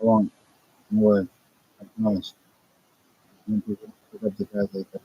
won't. No way. I promise. I'm going to pick up the path like that.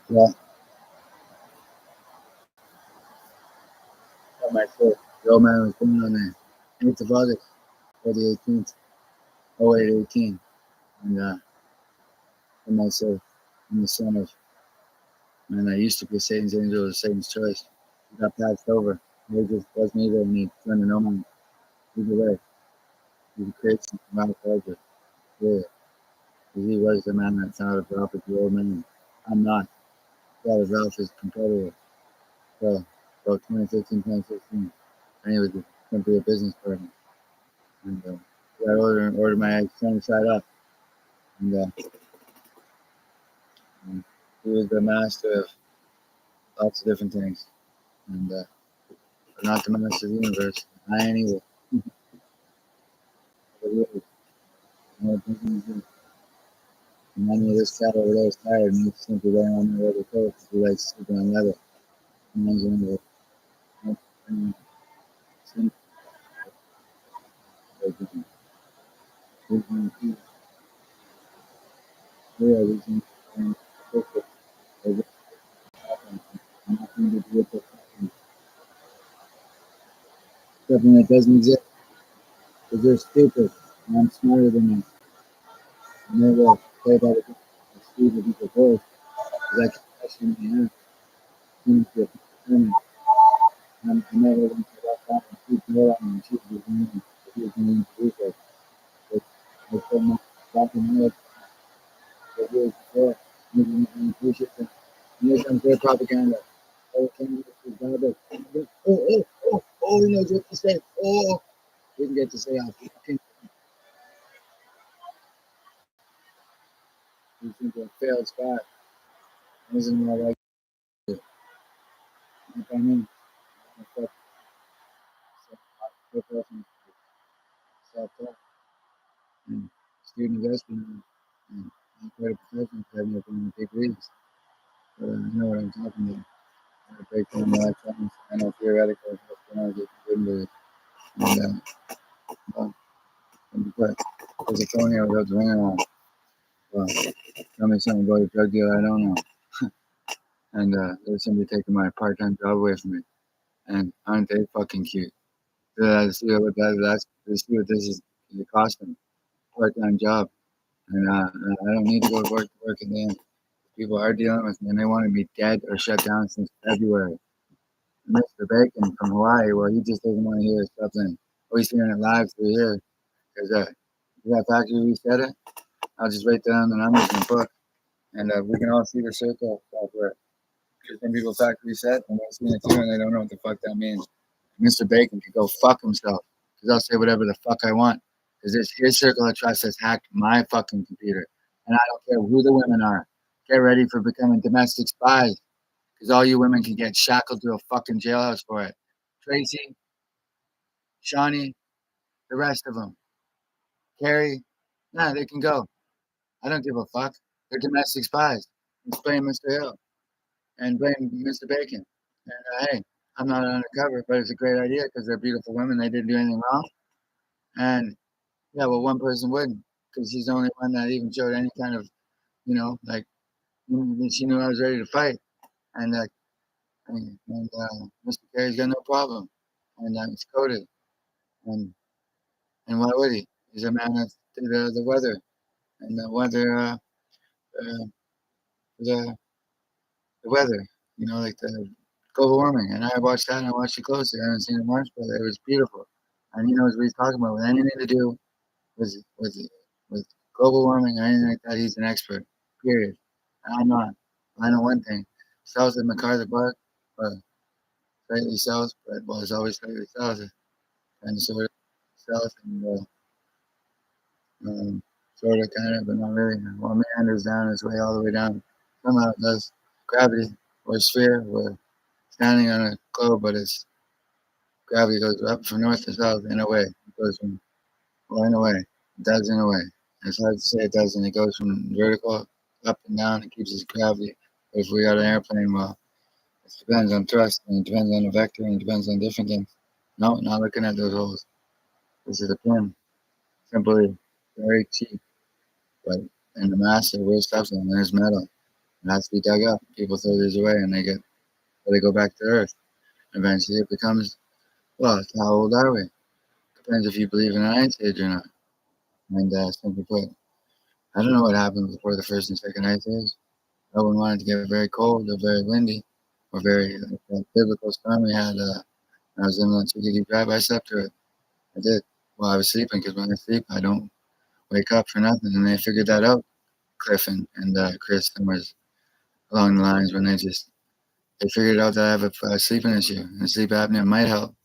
Yeah, got my foot. The old man was born on the 8th of August, or the 18th, 0818. And for myself, I'm the son of, and I used to be Satan's angel or Satan's choice. He got passed over. He just wasn't either, and he turned to no man. Either way, he creates some dramatic character. Yeah, he was the man that sounded Ralph as the old man. I'm not. That was Ralph is competitor. So, about 2015, 2016. And he was simply a business partner. And I ordered my extended side up. And he was the master of lots of different things. And but not the master of the universe. I ain't either. But he is. You know, many of this cat over there is tired and he's simply laying on the other coat because he likes sleeping on leather. And he's in the something that doesn't exist because they're stupid and I'm smarter than them. And they will play by the speed of the voice because I can question my hand. I'm never going to walk out and keep more on and keep the women if you're going to do so. But I so much talking more for years before, making me appreciate them. And here's some good propaganda. Oh, can you garbage? He knows what to say. Oh, didn't get to say how fucking you think a failed spot. Isn't what I like to do. If I mean, I fuck self self-talk and student investment and quite a professional having up in big leagues. But I know what I'm talking about. I break down the electrons. I know theoretical what's going on. And well, there's a phone here without the ringer on. Well, tell me something about a drug dealer I don't know. And there's somebody taking my part-time job away from me. And aren't they fucking cute? So see what see what this is costing. Part-time job. And I don't need to go to work again. People are dealing with me and they want to be dead or shut down since February. Mr. Bacon from Hawaii, well, he just doesn't want to hear something. Oh, he's hearing it live through here. Because that factory reset it, I'll just write down the numbers in the book. And we can all see the circle software. Because some people factory reset and they're seeing it too and they don't know what the fuck that means. Mr. Bacon can go fuck himself because I'll say whatever the fuck I want because it's his circle of trust has hacked my fucking computer. And I don't care who the women are. Get ready for becoming domestic spies because all you women can get shackled to a fucking jailhouse for it. Tracy, Shawnee, the rest of them. Carrie, nah, they can go. I don't give a fuck. They're domestic spies. Let's blame Mr. Hill and blame Mr. Bacon. And hey, I'm not undercover, but it's a great idea because they're beautiful women. They didn't do anything wrong. And yeah, well, one person wouldn't because she's the only one that even showed any kind of, like, she knew I was ready to fight. And Mr. Kerry's got no problem. And it's coded. And why would he? He's a man that did the weather. And the weather, the, the weather, like the global warming. And I watched that and I watched it closely. I haven't seen it much, but it was beautiful. And he knows what he's talking about. With anything to do with with with global warming or anything like that, he's an expert. Period. And I'm not. I know one thing. South of MacArthur Park, or slightly south, but well, it's always slightly south, and sort of south and sort of kind of, but not really. Well, meanders down its way all the way down. Somehow it does. Gravity or sphere. We're standing on a globe, but it's gravity goes up from north to south in a way. It goes from, well, in a way. It does in a way. It's hard to say it doesn't. It goes from vertical up and down. It keeps its gravity. But if we got an airplane, well, it depends on thrust, and it depends on the vector, and it depends on different things. No, not looking at those holes. This is a pin. Simply very cheap. But in the mass, we're stuff and there's metal. It has to be dug up. People throw these away and they go back to Earth. Eventually it becomes, well, how old are we? Depends if you believe in an ice age or not. And simply put, I don't know what happened before the first and second ice age. No one wanted to get very cold or very windy or very biblical storm we had. When I was living on TDD Drive, I slept through it. I did. Well, I was sleeping because when I sleep, I don't wake up for nothing. And they figured that out, Cliff and Chris, somewhere along the lines when they figured out that I have a sleeping issue. And sleep apnea might help,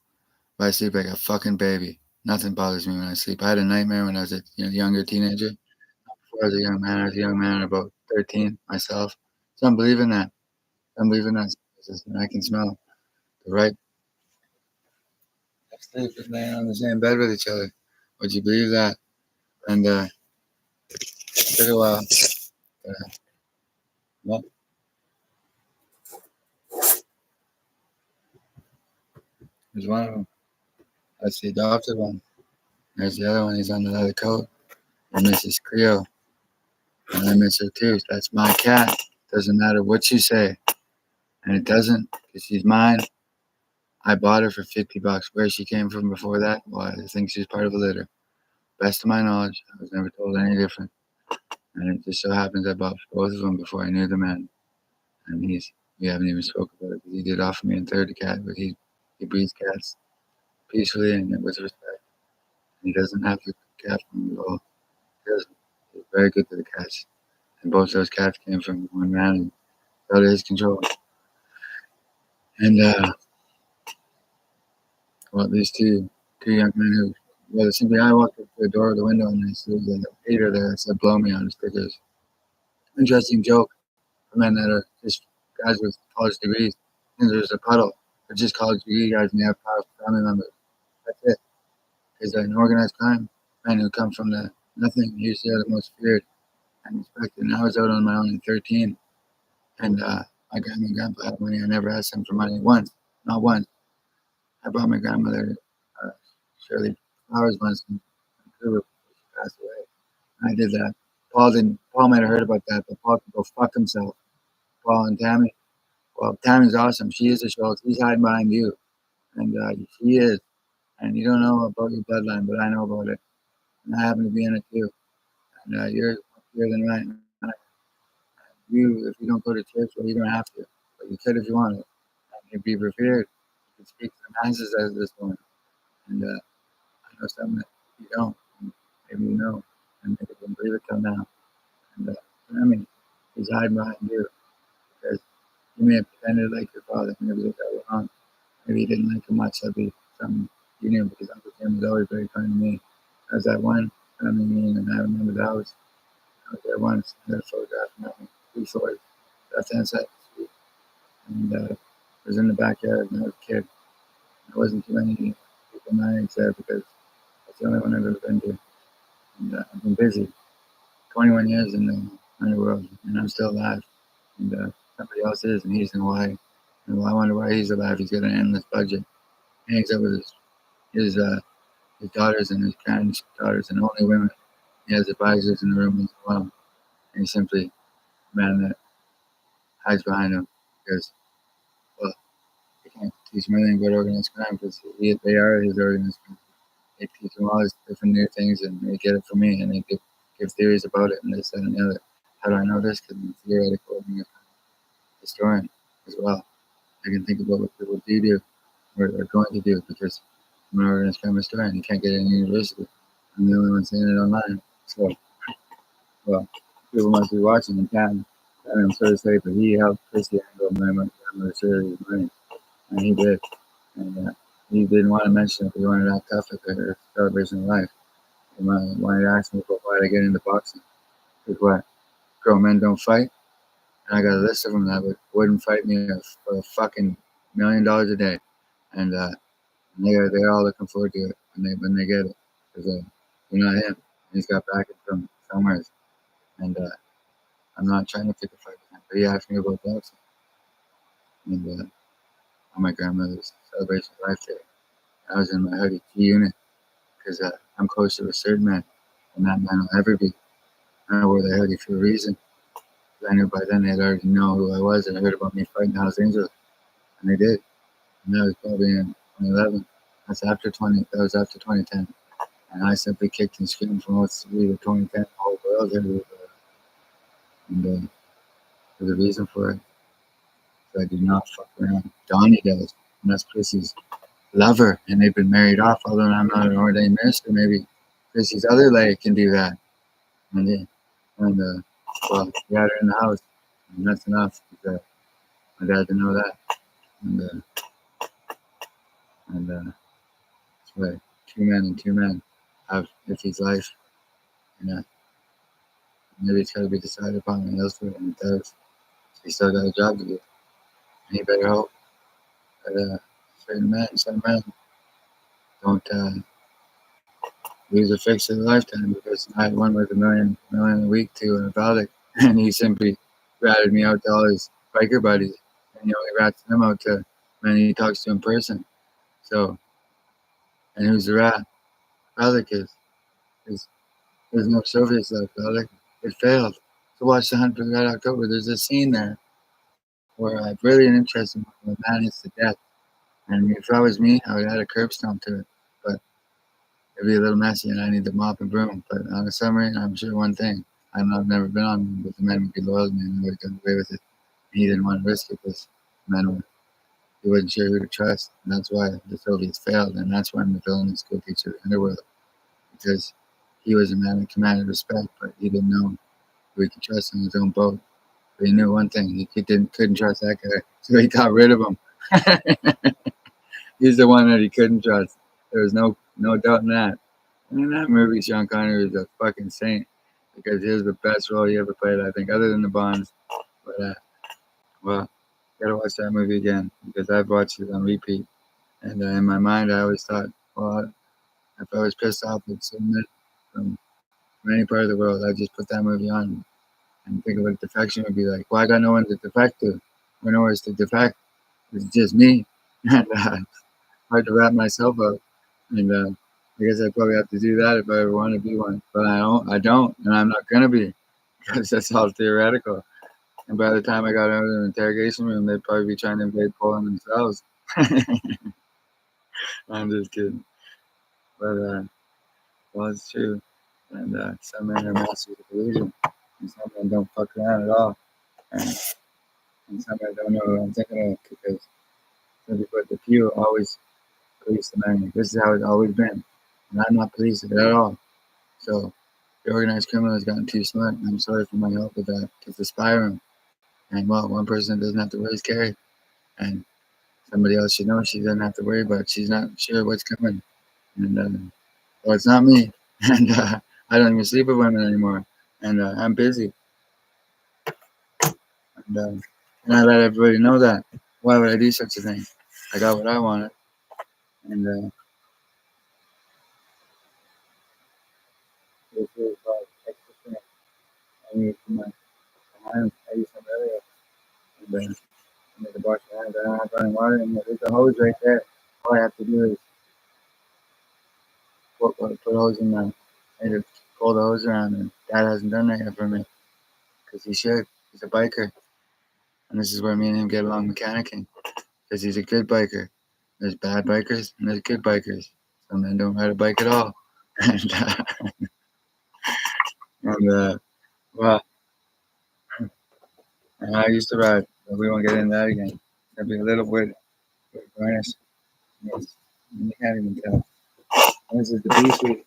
but I sleep like a fucking baby. Nothing bothers me when I sleep. I had a nightmare when I was a younger teenager. Before I was a young man, I was a young man at about 13 myself. So I'm believing that. I'm believing that. I can smell the right sleep is laying on the same bed with each other. Would you believe that? And it took a while. Well, there's one of them. That's the adopted one. There's the other one. He's on the leather coat. And Mrs. Cleo. And I miss her too. That's my cat. Doesn't matter what you say. And it doesn't, because she's mine. I bought her for $50. Where she came from before that, well, I think she's part of a litter. Best of my knowledge, I was never told any different. And it just so happens I bought both of them before I knew the man. And we haven't even spoken about it because he did offer me a third cat, but he breeds cats peacefully and with respect. He doesn't have the cat from at all. He doesn't. He's very good to the cats. And both those cats came from one man and out of his control. And well, these two young men who, well, simply I walked up to the door of the window and I saw the Peter there that said "blow me" on his stickers. Interesting joke for men that are just guys with college degrees. And there's a puddle. They're just college degree guys and they have powerful family members. That's it. Because an organized crime, men who come from the nothing, usually are the most feared and respected. And I was out on my own at 13. And my grandma and grandpa had money. I never asked them for money once. Not once. I brought my grandmother uh, Shirley flowers once in Vancouver before she passed away. And I did that. Paul didn't. Paul might have heard about that, but Paul could go fuck himself. Paul and Tammy. Well, Tammy's awesome. She is a Schultz. He's hiding behind you, and she is. And you don't know about your bloodline, but I know about it, and I happen to be in it too. And you're happier than mine. You, if you don't go to church, well, you don't have to, but you could if you wanted. And you'd be prepared. You could speak to the masses as this woman, and I know something that you don't. And maybe you know, and maybe you didn't believe it till now. And I mean, he's hiding behind you because you may have pretended like your father, and it was all wrong. maybe he didn't like him much. That'd be something you knew because Uncle Tim was always very kind to me. I was at one family meeting and I remember the house. I was there once. I got a photograph of me, 3 swords, left hand side of the street. And it was in the backyard when I was a kid. There wasn't too many people my age there because that's the only one I've ever been to. And I've been busy. 21 years in the underworld, and I'm still alive. And somebody else is, and he's in Hawaii. And I wonder why he's alive. He's got an endless budget. He hangs out with his daughters and his granddaughters, and only women. He has advisors in the room as well. And he's simply a man that hides behind them because, well, he can't teach him anything about organized crime because they are his organized crime. They teach him all these different new things, and they get it from me, and they give theories about it, and this, that, and the other. How do I know this? Because I'm a theoretical historian as well. I can think about what people do or are going to do because I'm an organized crime historian. You can't get it in university. I'm the only one saying it online. So, well, people must be watching and can. And I'm sorry to say, but he helped Christy handle my grandmother's serious money, and he did. And he didn't want to mention it, but he wanted to act tough at the celebration of life. He wanted to ask me about why I get into boxing. Because what? Grown men don't fight? And I got a list of them that wouldn't fight me for a fucking $1 million a day. And they're all looking forward to it when they get it. Because they're not him. He's got backing from somewhere. And I'm not trying to pick a fight with him. But he asked me about boxing. And on my grandmother's celebration of life day, I was in my hoodie G unit because I'm close to a certain man, and that man will ever be. I wore the hoodie for a reason. I knew by then they'd already know who I was and heard about me fighting Hells Angels, and they did. And that was probably in 2011. That was after 2010. And I simply kicked and screamed from what's to be the 2010 whole world here. And there's a reason for it. So I do not fuck around. Donnie does, and that's Chrissy's lover, and they've been married off, although I'm not an ordained minister. Maybe Chrissy's other leg can do that. Well, we had her in the house, and that's enough because my dad didn't know that. And that's why 2 men have Iffy's life. And maybe it's got to be decided upon elsewhere, and it does. He still got a job to do. And he better hope that some men don't lose a fix in a lifetime because I had one with $1 million a week to an Valdic, and he simply ratted me out to all his biker buddies, and he rats them out to men he talks to in person. So, and who's the rat? Valdic is there's no Soviets left. Valdic, it failed. So watch The Hunt for Red October. There's a scene there where I really interested when a man hits to death, and if I was me, I would add a curb stomp to it, but it'd be a little messy, and I need the mop and broom. But on a submarine, I'm sure one thing. I've never been on one, but the men would be loyal to me and would have done away with it. He didn't want to risk it because he wasn't sure who to trust. And that's why the Soviets failed. And that's why I'm the villain in school teacher of the underworld. Because he was a man that commanded respect, but he didn't know who he could trust on his own boat. But he knew one thing, he couldn't trust that guy. So he got rid of him. He's the one that he couldn't trust. There was no doubt in that. And in that movie, Sean Connery is a fucking saint because he was the best role he ever played, I think, other than the Bonds. But, well, gotta watch that movie again because I've watched it on repeat. And in my mind, I always thought, well, if I was pissed off at someone from any part of the world, I'd just put that movie on and think of what defection would be like. Well, I got no one to defect to. Or nowhere to defect. It's just me. And hard to wrap myself up. And I guess I'd probably have to do that if I ever want to be one. But I don't, and I'm not going to be because that's all theoretical. And by the time I got out of the interrogation room, they'd probably be trying to invade Poland themselves. I'm just kidding. But, well, it's true. And some men are masters of illusion. And some men don't fuck around at all. And some men don't know what I'm thinking of because simply put, the few always police the many. This is how it's always been. And I'm not policing it at all. So the organized criminal has gotten too smart. And I'm sorry for my help with that. It's a spy room. And well, one person doesn't have to wear his carry. And somebody else should know. She doesn't have to worry about it. She's not sure what's coming. And well, it's not me. And I don't even sleep with women anymore. And I'm busy. And I let everybody know that. Why would I do such a thing? I got what I wanted. And this is extra thing. I need some hands. I use some earlier. And I need to wash my hands. I don't have running water. And there's a hose right there. All I have to do is put hose in there. I need to pull the hose around. And Dad hasn't done that yet for me. Because he should. He's a biker. And this is where me and him get along mechanicking. Because he's a good biker. There's bad bikers and there's good bikers. Some men don't ride a bike at all. And, and well, and I used to ride, but we won't get into that again. There'll be a little bit of garnish. Yes. You can't even tell. This is the beach week.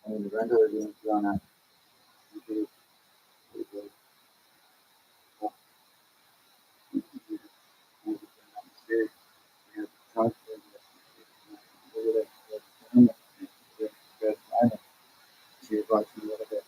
I mean, the rental is going on. She was watching a little bit.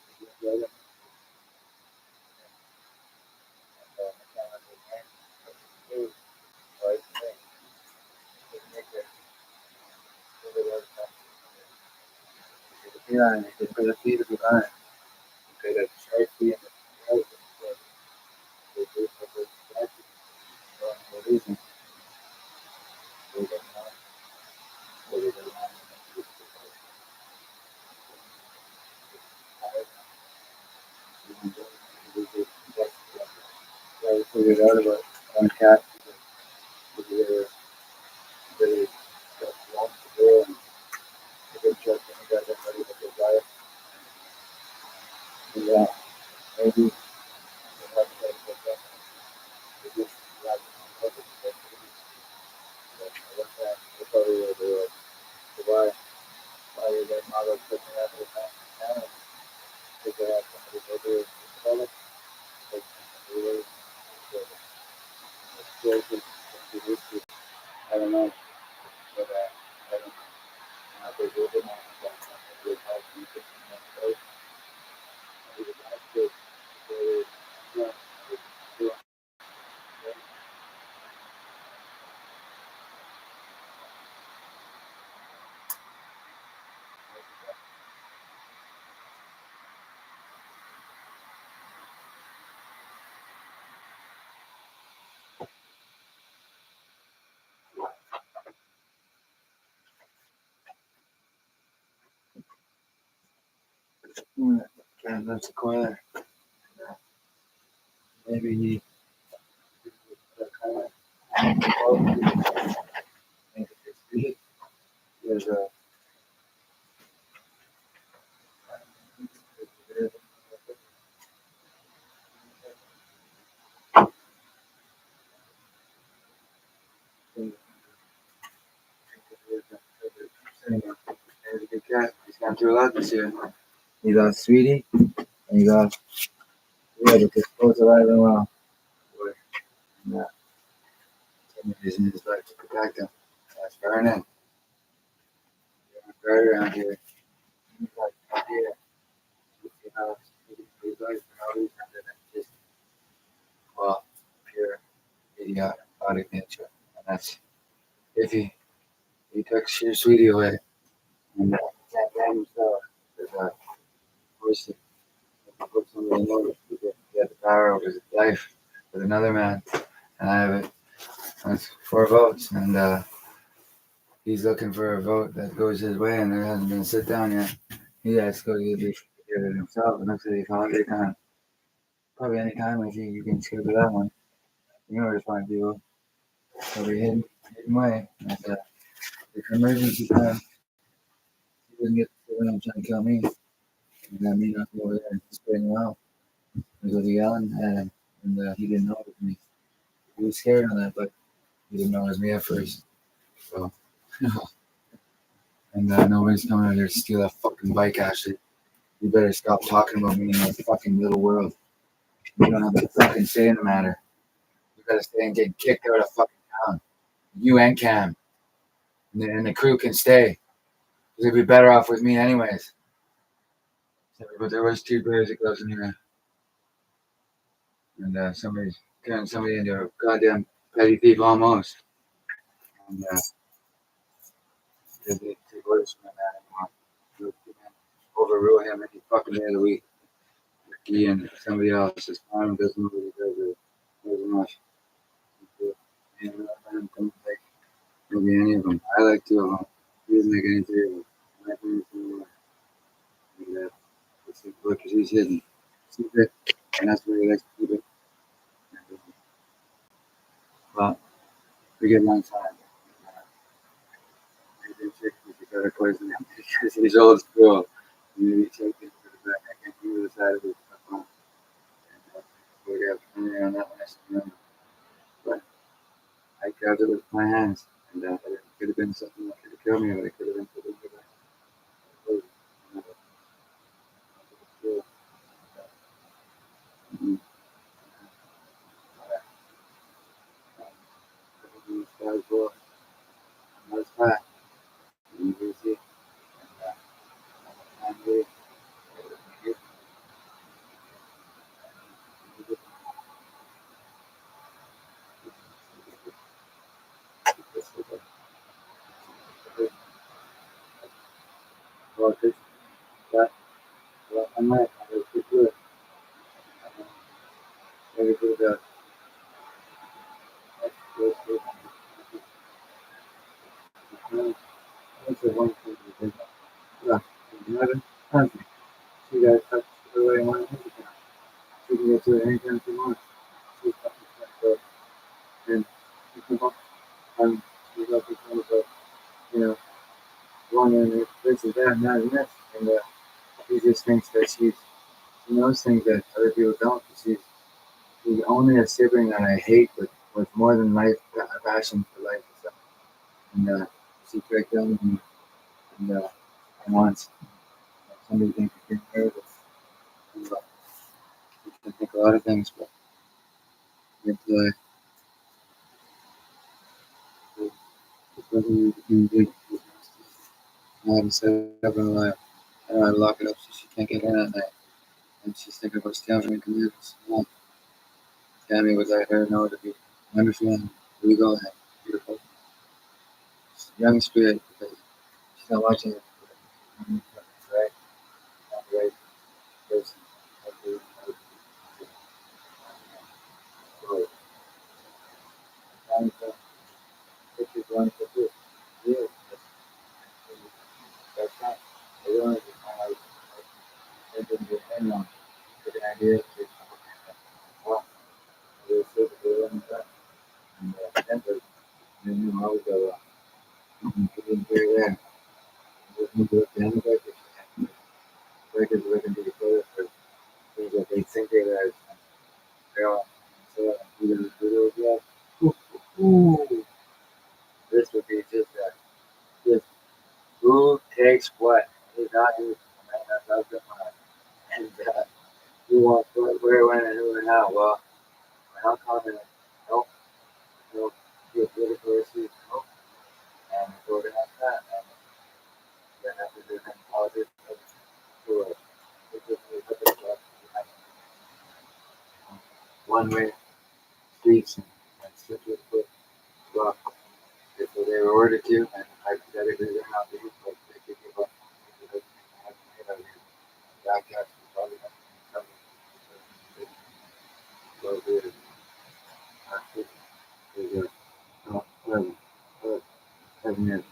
Yeah, and they put a feed of the line. Okay, that's shark feed and the reason. I figured out about one cat. Really long to go and a good truck and you guys are ready to go buy it. And maybe we'll have to take it. Maybe we'll have to take it. That's probably what they were. So why are their models picking up the time? Because they have somebody go do it. Like, really, I don't know, but I don't know. How they do it. Maybe it's hard to make it in one place. Maybe it's hard to do it. And that's a coiler. Maybe he there's a there's a good cat. He's gone through a lot this year. He got Sweetie and he got but this goes alive and well. And he's in his life to protect him. That's Vernon. Right around here. He's like, yeah. You know, he's like, for no reason other than just, well, pure idiotic nature. And that's iffy. He took your Sweetie away. And he can't blame himself. Because, of course, if put somebody in order, he had the power over his life with another man. And I have it. That's 4 votes. And he's looking for a vote that goes his way, and there hasn't been a sit down yet. He has to go get it himself. And looks like he found it time. Probably any time I think you can skip that one. You know where to find people. Probably hidden away. That's it's an emergency time. He doesn't get the one trying to kill me. And that me not go over there and spring him out. He was yelling at him, and he didn't know it was me. He was scared on that, but he didn't know it was me at first. So, and nobody's coming out here to steal that fucking bike, Ashley. You better stop talking about me in that fucking little world. You don't have a fucking say in the matter. gotta stay and get kicked out of fucking town. You and Cam. And the crew can stay. Because they'd be better off with me anyways. But there was 2 players of gloves in here. And somebody's turning somebody into a goddamn petty thief almost. And they take orders from that anymore. Overrule him any fucking day of the week. He and somebody else is fine, doesn't know what he does or doesn't much. And I'm coming like maybe any of them. I like 2 of them. He doesn't like any 3 of them. I like any 3 of them. And let's take a look because he's hidden. Secret, and that's where he likes to keep it. Well, we get one time. I did check with the better poison him because he's old school. Maybe checked it for the back. I can't remember the side of it. And we got plenty on that one. I still remember. But I grabbed it with my hands. And it could have been something that could have killed me, but it could have been something that could have been That's fine. You can see. And we well, that, well, I might have to do it. Maybe do that. That's the one thing you think. Yeah, another country. She got touched early in one country. She can get to it anytime she wants. She's fucking so, and she can walk on. She's up in front of the, you know, one and this is that and that and this. And she just thinks that she knows things that other people don't. She's only a sibling that I hate with more than life, a passion for life and stuff. And she tried killing me. And once somebody thinks she's nervous. And, you can think a lot of things, but until it wasn't even big. I had to set it up in a line. I had to lock it up so she can't get in at night. And she's thinking about stabbing me to live. Tammy would let her know to be understand, legal, and beautiful. Young spirit, because she's not watching it. Right? Not the right person. So, Tammy's pictures one for two. Yeah, that's not. I don't know if I didn't get in on an idea to well, they said that they were in that. And Denver, they knew how to go. Getting there. Just move it down the back. Breakers looking to the toilet for things that they think they're there. They're all so either the video yeah. Ooh. This would be just who takes what? He's not who that's the mind. And who wants what, where, when, and who and how. Well, how common nope, nope, geopolitical issues, nope. And go to that and then after doing politics to one way streets and citrus foot rock. If they were ordered to, and hypothetically they're not being, but they could give up the back up probably not so good. There's a 7 years.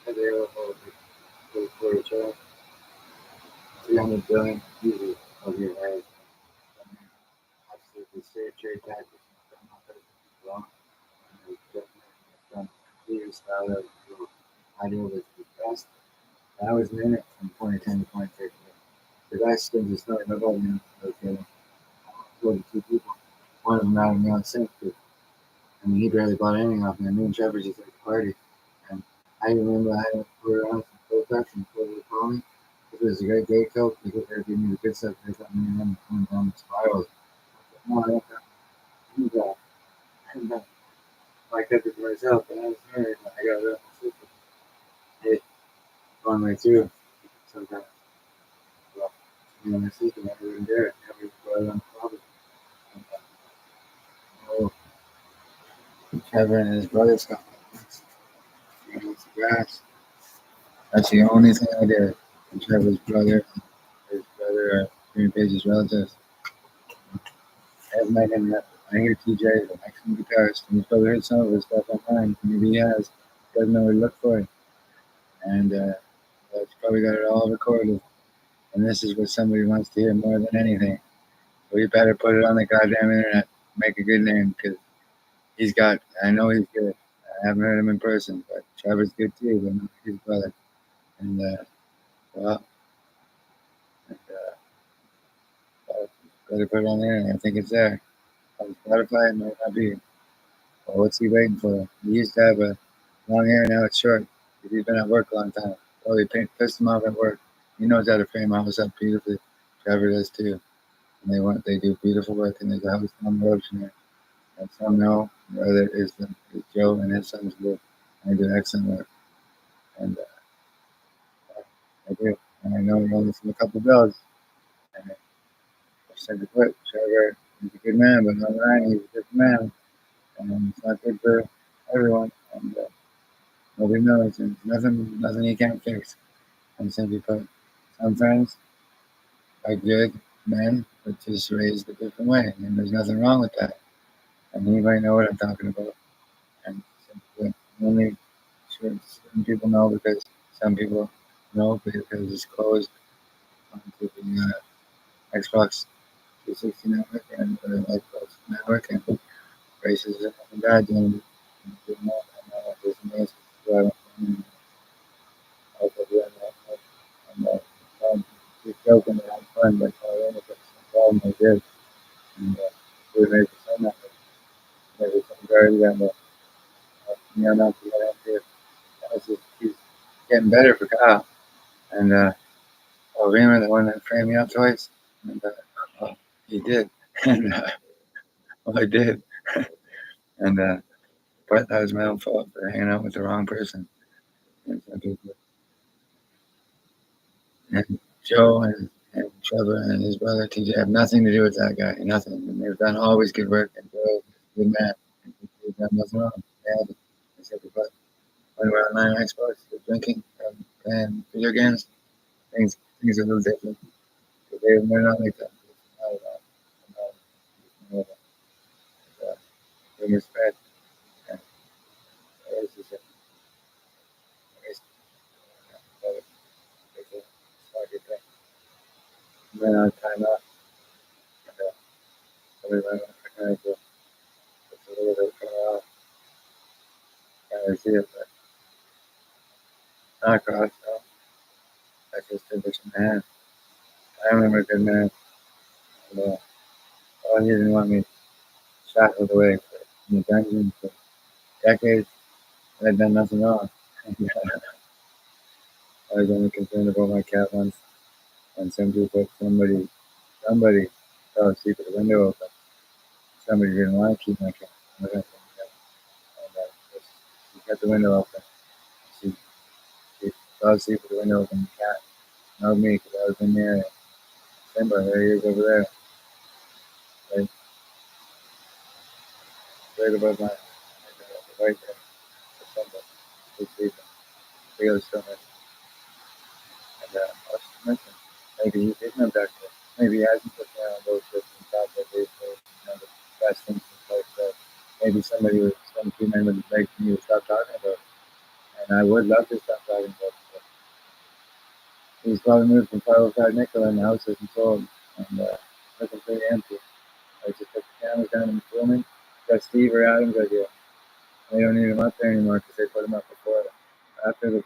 Available for each other. 300 billion users of your head. Absolutely safe trade tactics. Long. From previous style of idea was the best. I was in it from 2010 to 2013. Because I still just started my body now. Okay. 42 people. One of them routed me on sync. I mean, he barely bought anything off me. Me and Trevor just like a party. And I remember I had to put around some cold cuts and put it on me. It was a great coat. They gave me the good stuff. They got me coming down the spirals. No, I don't have that. And I kept it to myself, and I was married, and I got it up my sister. Hey, on my too. Sometimes, well, my sister never even dare it. Never brought it on the public. And, oh, Trevor and his brother stuff like this. You know, it's grass. That's the only thing I did. And Trevor's brother, his brother, Green Page's relatives. As Megan, I hear TJ is an excellent guitarist, and he's probably heard some of his stuff online. Maybe he has. Doesn't know where to look for it. And he's probably got it all recorded. And this is what somebody wants to hear more than anything. So you better put it on the goddamn internet. Make a good name, because he's got, I know he's good. I haven't heard him in person, but Trevor's good too, but not his brother. And, well, and, better put it on the internet. I think it's there. On Spotify, it might not be. Well, what's he waiting for? He used to have a long hair, now it's short. He's been at work a long time. Probably pissed him off at work. He knows how to frame a house up beautifully. Trevor does too. And they do beautiful work, and there's a house down the road from there. And some know, the other is Joe and his sons do. And they do excellent work. And I do. And I know he only from a couple of bills. And I said to put, Trevor, he's a good man, but online he's a different man. And it's not good for everyone. And nobody knows. And nothing he can't fix. And simply put, some friends are good men, but just raised a different way. And there's nothing wrong with that. And you might know what I'm talking about. And simply put, only sure some people know because some people know because it's closed onto the Xbox 360 network and Xbox network and racism and bad doing doing that. And there's amazing people and I was doing that. And just joking and having fun, but but some problem I did. And we made the same network. Maybe some guy that not to get into. He's getting better for Kyle. And Rima, the one that framed me up twice, and he did. And well, I did. And but that was my own fault for hanging out with the wrong person. And, and Joe and Trevor and his brother TJ have nothing to do with that guy. Nothing. And they've done always good work. And Joe is a good man. And they've done nothing wrong. They haven't. Except for when we're online Xbox, drinking, playing video games, things are a little different. They're not like that. Not at all. Not, respect. And it's just it's, it's a smart thing. Ran out of time out. And, somebody ran out of time to it's a little bit far off. Can't really see it, but not across. No. I just did this in my hand. I remember a good man. And, he didn't want me shackled away in the dungeon for decades. I'd done nothing wrong. I was only concerned about my cat once. And somebody fell asleep with the window open. Somebody didn't want to keep my cat. And she kept the window open. She, she fell asleep with the window open. The cat smelled me because I was in there. Simba, there he is over there. Right, right above my right there. Simba. He's sleeping. Leo's still missing. And I was just mentioning, maybe he didn't abduct her. Maybe he hasn't put down those trips and thought that they were the best things in place. That maybe some human would like me to stop talking about it. And I would love to stop talking about it. But he's probably moved from 505 Nickel and the house isn't sold. And looking pretty empty. I just put the cameras down and filming. Got Steve or Adam's idea. They don't need him up there anymore because they put him up before after the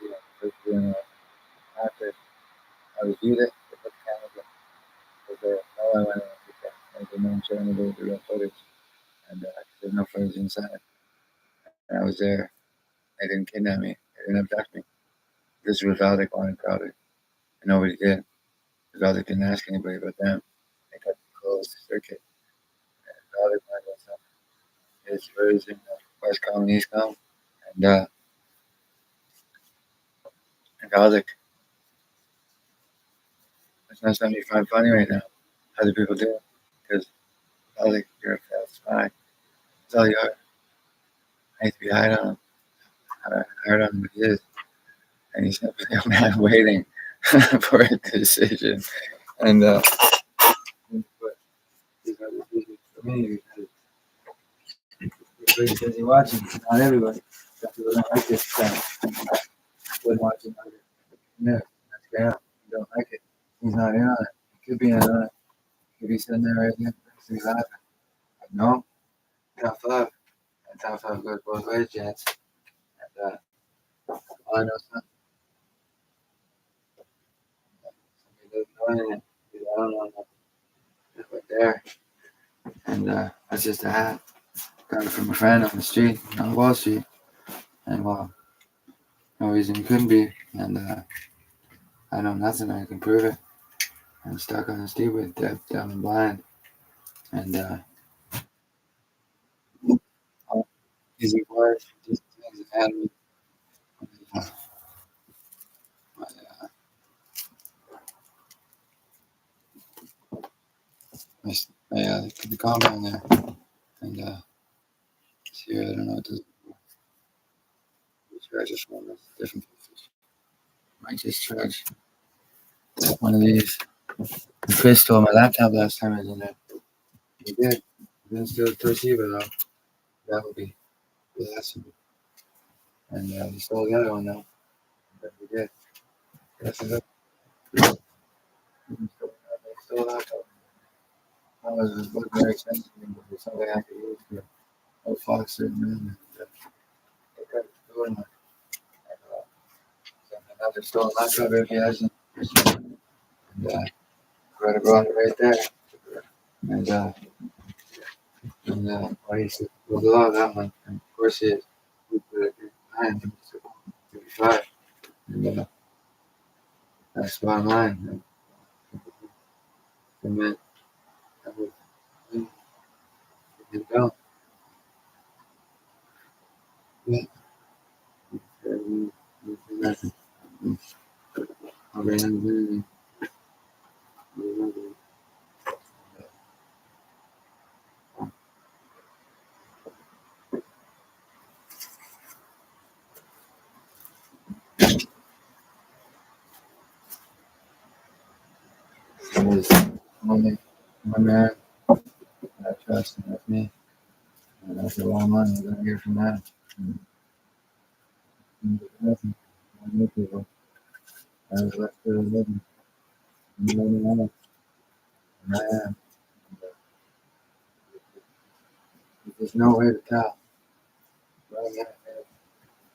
viewing. After I reviewed it, they put the cameras up. Because all I went on was that. Like, no one showing the real footage. And there's no footage inside. And I was there. They didn't kidnap me. They didn't abduct me. This was Valdic wanted probably. And nobody did. Valdic didn't ask anybody but them. They got the closed circuit. stories in West Com and East Com, and I was like, it's not something you find funny right now. Other people do, because I was like, you're a fat spy. That's all you are. I used to be hard on him, but he is, and he's a young man waiting for a decision, and but these are decisions for me because everybody says you're watching, not everybody. Some people don't like this stuff. When watching other news, that's fair. You don't like it. He's not in on it. He could be in on it. He could be sitting there right now. He's laughing. But no, tough love. And tough love goes both ways, gents. And all I know is something. Somebody doesn't know anything. Because I don't know nothing. Just went there. And that's just a hat. Got it from a friend on the street, on Wall Street. And well, no reason he couldn't be. And I know nothing. I can prove it. I'm stuck on the street with deaf, dumb, and blind. And easy work, just things that had me. Uh, my, my, the compound there. And see, I don't know what to charge this one with different places. Might just charge one of these. Chris stole my laptop last time I was in there. He did. He didn't steal the Toshiba though. That would be blasphemy. And he stole the other one though. But he did. That's it. He stole a laptop. That was very expensive, but it's something I could use for a Fox or man. They tried to steal my another stolen laptop if he hasn't. And right abroad right there. And well, he said, well, the law that one. And of course he is. We put it behind him. So 55. And that's the bottom line. And then that was it go. Yeah. I'll be in There's only one man that I trust, and that's me. And that's a lot of money I'm gonna get from that. And nothing. I know people. I was left for a living. You know me now. And I am. And, there's no way to tell. But I'm gonna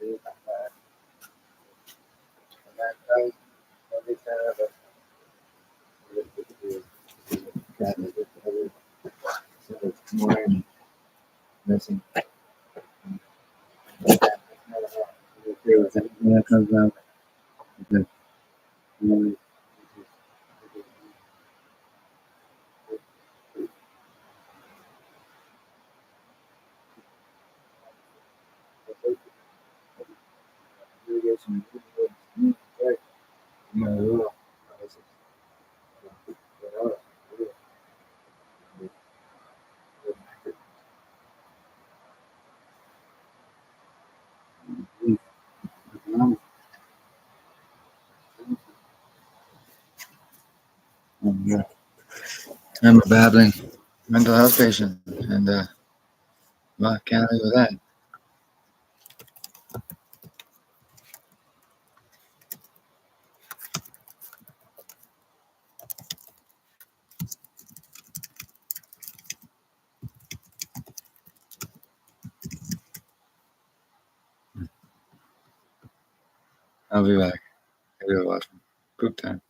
be like that. And that tells every time of so it's more missing. Okay with anything that comes out. Because really, irrigation, right? You know, I'm a babbling mental health patient, and well, I can't live with that. I'll be back. I gotta watch poop time.